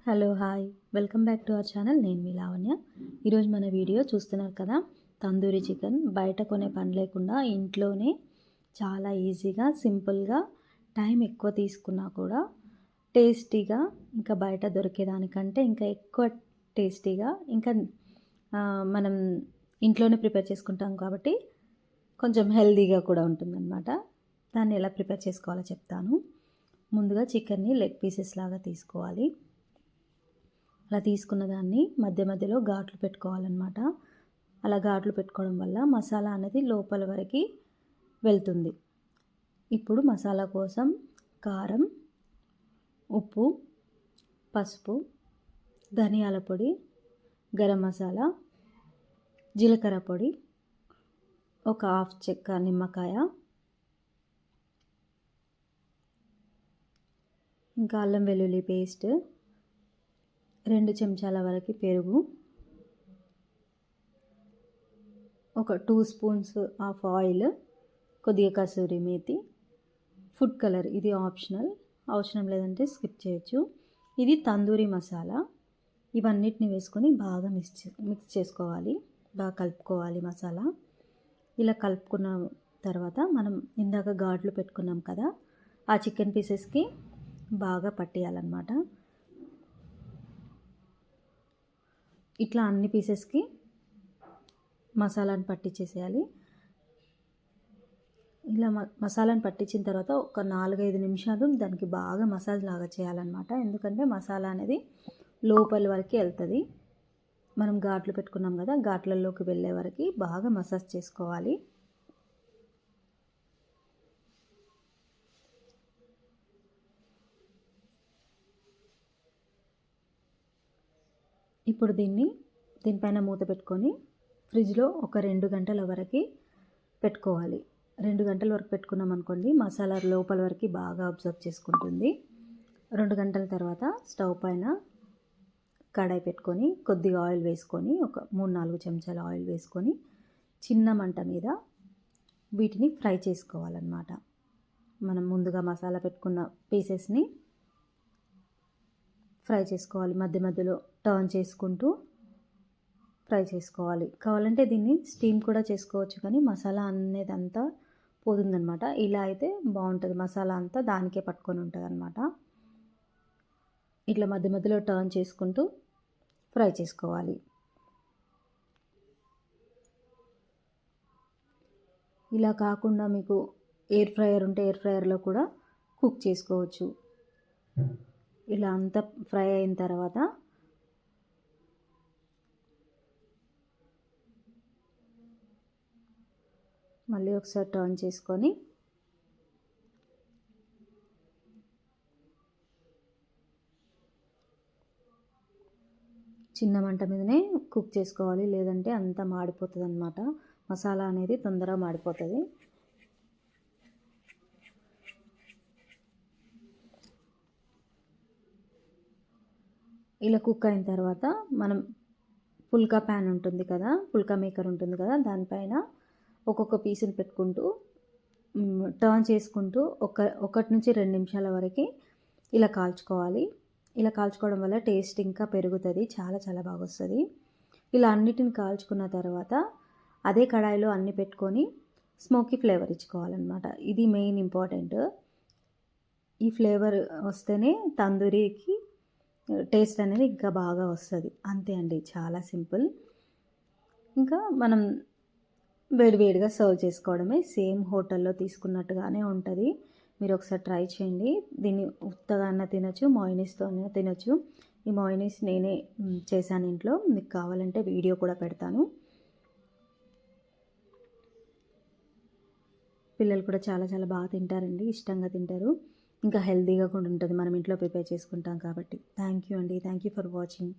Hello hi welcome back to our channel. నేను మీ లావణ్య. ఈరోజు మన వీడియో చూస్తున్నారు కదా, తందూరి చికెన్. బయట కొనే పని లేకుండా ఇంట్లోనే చాలా ఈజీగా సింపుల్గా టైం ఎక్కువ తీసుకున్నా కూడా టేస్టీగా, ఇంకా బయట దొరికేదానికంటే ఇంకా ఎక్కువ టేస్టీగా, ఇంకా మనం ఇంట్లోనే ప్రిపేర్ చేసుకుంటాం కాబట్టి కొంచెం హెల్తీగా కూడా ఉంటుందన్నమాట. దాన్ని ఎలా ప్రిపేర్ చేసుకోవాలో చెప్తాను. ముందుగా చికెన్ని లెగ్ పీసెస్ లాగా తీసుకోవాలి. అలా తీసుకున్న దాన్ని మధ్య మధ్యలో ఘాట్లు పెట్టుకోవాలన్నమాట. అలా ఘాట్లు పెట్టుకోవడం వల్ల మసాలా అనేది లోపల వరకు వెళ్తుంది. ఇప్పుడు మసాలా కోసం కారం, ఉప్పు, పసుపు, ధనియాల పొడి, గరం మసాలా, జీలకర్ర పొడి, ఒక హాఫ్ చెక్క నిమ్మకాయ, ఇంకా అల్లం వెల్లుల్లి పేస్ట్, 2 చెంచాల వరకు పెరుగు, ఒక 2 స్పూన్స్ ఆఫ్ ఆయిల్, కొద్దిగా కసూరి మేతి, ఫుడ్ కలర్. ఇది ఆప్షనల్, అవసరం లేదంటే స్కిప్ చేయొచ్చు. ఇది తందూరి మసాలా. ఇవన్నిటిని వేసుకొని బాగా మిక్స్ చేసుకోవాలి, బాగా కలుపుకోవాలి మసాలా. ఇలా కలుపుకున్న తర్వాత మనం ఇందాక ఘాట్లు పెట్టుకున్నాం కదా, ఆ చికెన్ పీసెస్కి బాగా పట్టేయాలన్నమాట. ఇట్లా అన్ని పీసెస్కి మసాలాను పట్టించేసేయాలి. ఇలా మసాలాను పట్టించిన తర్వాత ఒక 4-5 నిమిషాలు దానికి బాగా మసాజ్ లాగా చేయాలన్నమాట. ఎందుకంటే మసాలా అనేది లోపలి వరకు వెళ్తుంది. మనం ఘాట్లు పెట్టుకున్నాం కదా, ఘాట్లలోకి వెళ్ళే వరకు బాగా మసాజ్ చేసుకోవాలి. ఇప్పుడు దీనిపైన మూత పెట్టుకొని ఫ్రిడ్జ్లో ఒక 2 గంటల వరకు పెట్టుకోవాలి. 2 గంటల వరకు పెట్టుకున్నాం అనుకోండి, మసాలా లోపల వరకు బాగా అబ్జర్వ్ చేసుకుంటుంది. 2 గంటల తర్వాత స్టవ్ పైన కడాయి పెట్టుకొని కొద్దిగా ఆయిల్ వేసుకొని, ఒక 3-4 చెంచాల ఆయిల్ వేసుకొని చిన్న మంట మీద వీటిని ఫ్రై చేసుకోవాలన్నమాట. మనం ముందుగా మసాలా పెట్టుకున్న పీసెస్ని ఫ్రై చేసుకోవాలి. మధ్య మధ్యలో టర్న్ చేసుకుంటూ ఫ్రై చేసుకోవాలి. కావాలంటే దీన్ని స్టీమ్ కూడా చేసుకోవచ్చు, కానీ మసాలా అనేది అంతా పోతుందన్నమాట. ఇలా అయితే బాగుంటుంది, మసాలా అంతా దానికే పట్టుకొని ఉంటుంది అన్నమాట. ఇట్లా మధ్య మధ్యలో టర్న్ చేసుకుంటూ ఫ్రై చేసుకోవాలి. ఇలా కాకుండా మీకు ఎయిర్ ఫ్రైయర్ ఉంటే ఎయిర్ ఫ్రైయర్లో కూడా కుక్ చేసుకోవచ్చు. ఇలా అంతా ఫ్రై అయిన తర్వాత మళ్ళీ ఒకసారి టర్న్ చేసుకొని చిన్న మంట మీదనే కుక్ చేసుకోవాలి, లేదంటే అంతా మాడిపోతుంది అన్నమాట. మసాలా అనేది తొందరగా మాడిపోతుంది. ఇలా కుక్ అయిన తర్వాత మనం పుల్కా ప్యాన్ ఉంటుంది కదా, పుల్కా మేకర్ ఉంటుంది కదా, దానిపైన ఒక్కొక్క పీసులు పెట్టుకుంటూ టర్న్ చేసుకుంటూ 1 నుంచి 2 నిమిషాల వరకు ఇలా కాల్చుకోవాలి. ఇలా కాల్చుకోవడం వల్ల టేస్ట్ ఇంకా పెరుగుతుంది, చాలా చాలా బాగా వస్తుంది. ఇలా అన్నిటిని కాల్చుకున్న తర్వాత అదే కడాయిలో అన్ని పెట్టుకొని స్మోకీ ఫ్లేవర్ ఇచ్చుకోవాలన్నమాట. ఇది మెయిన్ ఇంపార్టెంట్. ఈ ఫ్లేవర్ వస్తేనే తందూరికి టేస్ట్ అనేది ఇంకా బాగా వస్తుంది. అంతే అండి, చాలా సింపుల్. ఇంకా మనం వేడివేడిగా సర్వ్ చేసుకోవడమే. సేమ్ హోటల్లో తీసుకున్నట్టుగానే ఉంటుంది. మీరు ఒకసారి ట్రై చేయండి. దీన్ని ఉత్తగా అన్న తినచ్చు, మయోనీస్తో అయినా తినచ్చు. ఈ మయోనీస్ నేనే చేశాను ఇంట్లో, మీకు కావాలంటే వీడియో కూడా పెడతాను. పిల్లలు కూడా చాలా చాలా బాగా తింటారండి, ఇష్టంగా తింటారు. ఇంకా హెల్తీగా కూడా ఉంటుంది, మనం ఇంట్లో ప్రిపేర్ చేసుకుంటాం కాబట్టి. థ్యాంక్ యూ అండి, థ్యాంక్ యూ ఫర్ వాచింగ్.